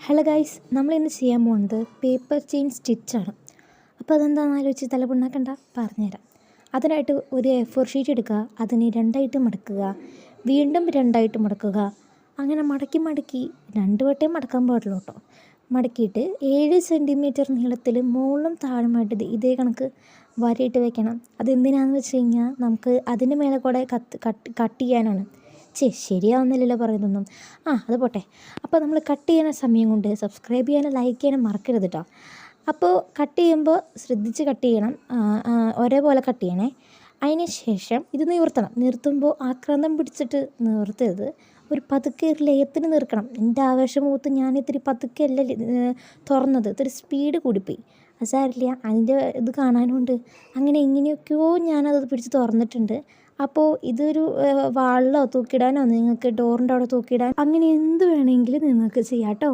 Hello guys, നമ്മളിന്ന് ചെയ്യാൻ പോകുന്നത് പേപ്പർ ചെയിൻ സ്റ്റിച്ചാണ്. അപ്പോൾ അതെന്താണെന്ന് ആലോചിച്ച് തലപുണ്ണാക്കണ്ട, പറഞ്ഞുതരാം. അതിനായിട്ട് ഒരു A4 ഷീറ്റ് എടുക്കുക, അതിനെ രണ്ടായിട്ട് മടക്കുക, വീണ്ടും രണ്ടായിട്ട് മടക്കുക. അങ്ങനെ മടക്കി മടക്കി 2 വട്ടം മടക്കാൻ പാടുള്ളൂ കേട്ടോ. മടക്കിയിട്ട് 7 സെൻറ്റിമീറ്റർ നീളത്തിൽ മുകളിലും താഴെയുമായിട്ട് ഇതേ കണക്ക് വരയിട്ട് വെക്കണം. അതെന്തിനാണെന്ന് വെച്ച് കഴിഞ്ഞാൽ നമുക്ക് അതിൻ്റെ മേലെ കൂടെ കട്ട് ചെയ്യാനാണ്. ശരിയാവുന്നില്ലല്ലോ പറയുന്നൊന്നും. അത് പോട്ടെ. അപ്പോൾ നമ്മൾ കട്ട് ചെയ്യുന്ന സമയം കൊണ്ട് സബ്സ്ക്രൈബ് ചെയ്യാനും ലൈക്ക് ചെയ്യാനും മറക്കരുത് കേട്ടോ. അപ്പോൾ കട്ട് ചെയ്യുമ്പോൾ ശ്രദ്ധിച്ച് കട്ട് ചെയ്യണം, ഒരേപോലെ കട്ട് ചെയ്യണേ. അതിന് ശേഷം ഇത് നിർത്തുമ്പോൾ ആക്രാന്തം പിടിച്ചിട്ട് നിർത്തരുത്. ഒരു പതുക്കെ ഒരു ലയത്തിന് നിർക്കണം. എൻ്റെ ആവേശം മൂത്ത് ഞാൻ ഇത്തിരി പതുക്കെ അല്ല തുറന്നത്, ഇത്തിരി സ്പീഡ് കൂടിപ്പോയി. അത് സാരില്ല, അതിൻ്റെ ഇത് കാണാനുണ്ട്. അങ്ങനെ എങ്ങനെയൊക്കെയോ ഞാനത് പിടിച്ച് തുറന്നിട്ടുണ്ട്. അപ്പോൾ ഇതൊരു വാളിലോ തൂക്കിയിടാനോ, നിങ്ങൾക്ക് ഡോറിൻ്റെ അവിടെ തൂക്കിയിടാൻ, അങ്ങനെ എന്ത് വേണമെങ്കിലും നിങ്ങൾക്ക് ചെയ്യാം കേട്ടോ.